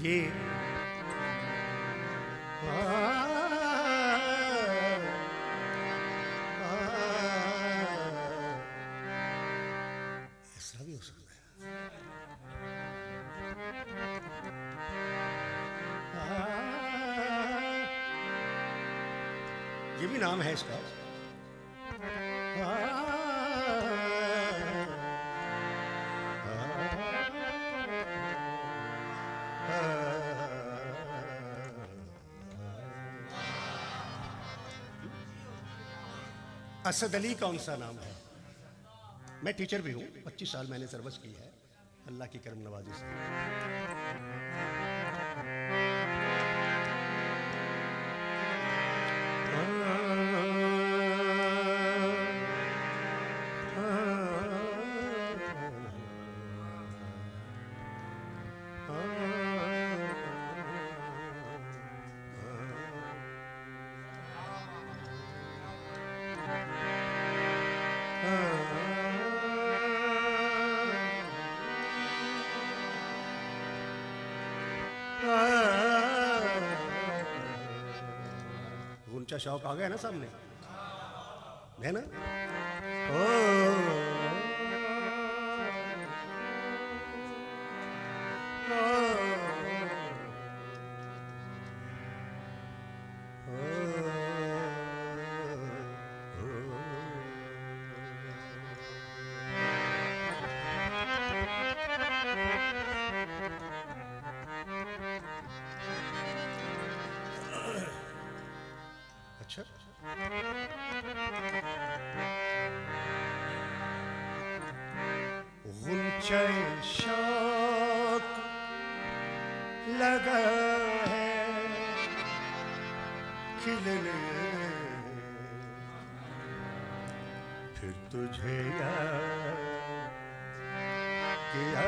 ये ऐसा भी हो सकता है। ये भी नाम है इसका। असद अली कौन सा नाम है? मैं टीचर भी हूँ, 25 साल मैंने सर्विस की है अल्लाह की करम नवाजी से। ऊंचा शौक आ गया ना सामने, है ना? अच्छा, गुंचे शौक लगा है खिलने, फिर तुझे याद किया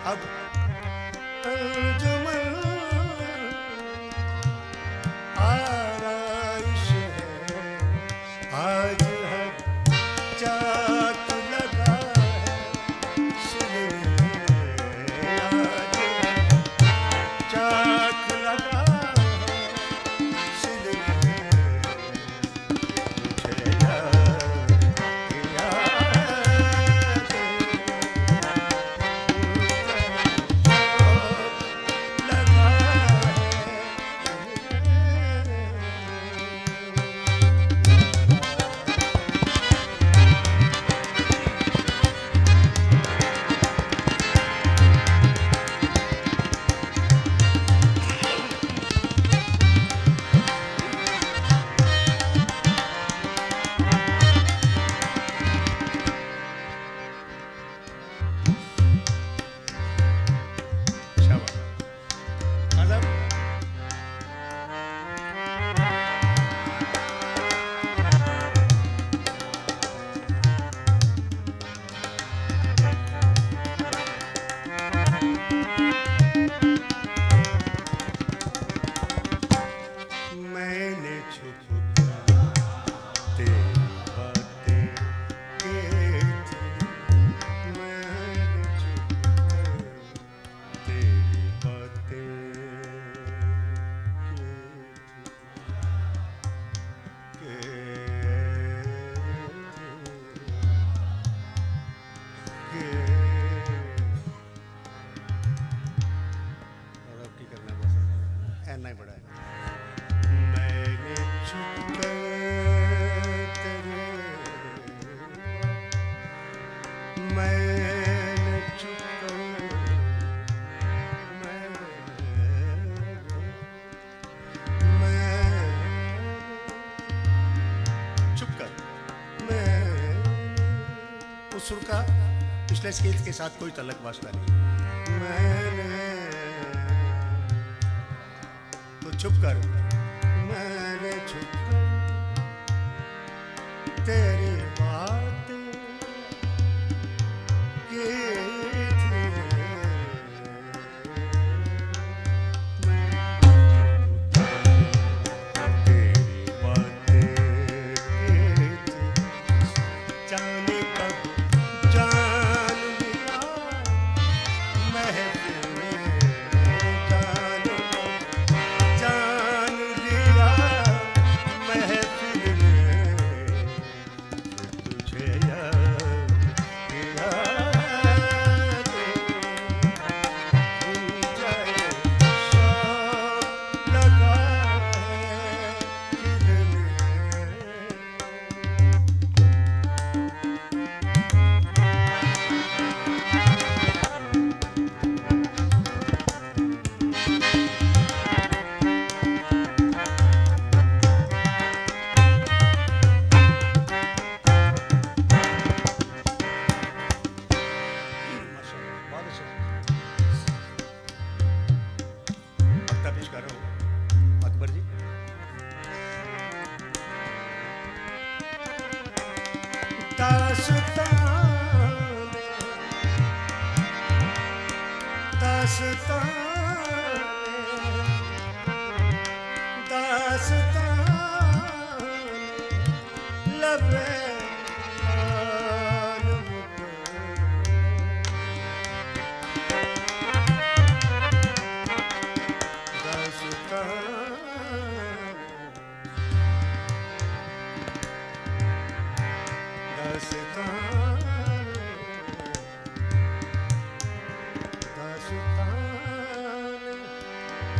अब आराइश है, आज है चाक लगा है सिलने, आज है चाक लगा है मैंने चुप कर मैं उस सुर का पिछले स्केल के साथ कोई तलक वास्ता नहीं। मैंने तो चुप कर, मैंने चुप कर तेरी बात की थी, तेरी बातें की थी, जाने कब जान लिया महफिल में, जाने कब जान लिया महफिल में, तुझे याद किया तो भूल जाए शौक लगा है दिल में। बहुत अच्छा वक्ता पेश कर रहा हूँ अकबर जी।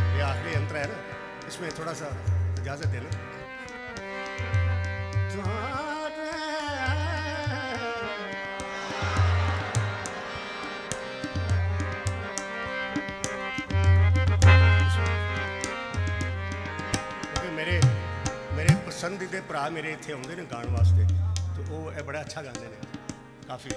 ये आखिरी यंत्र है ना, इसमें थोड़ा सा इजाजत देना। क्योंकि मेरे पसंदीदा भरा मेरे इतने आते हैं गाने वास्ते, तो वो बड़ा अच्छा गाते हैं काफ़ी।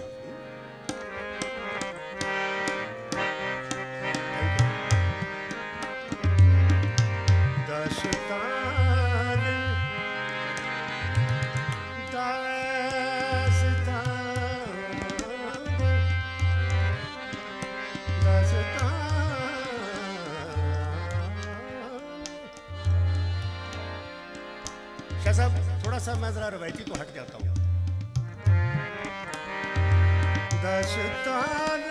शाह साहब थोड़ा सा मैं जरा रवायती तो हट जाता हूँ। दास्तान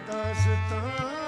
दास्तान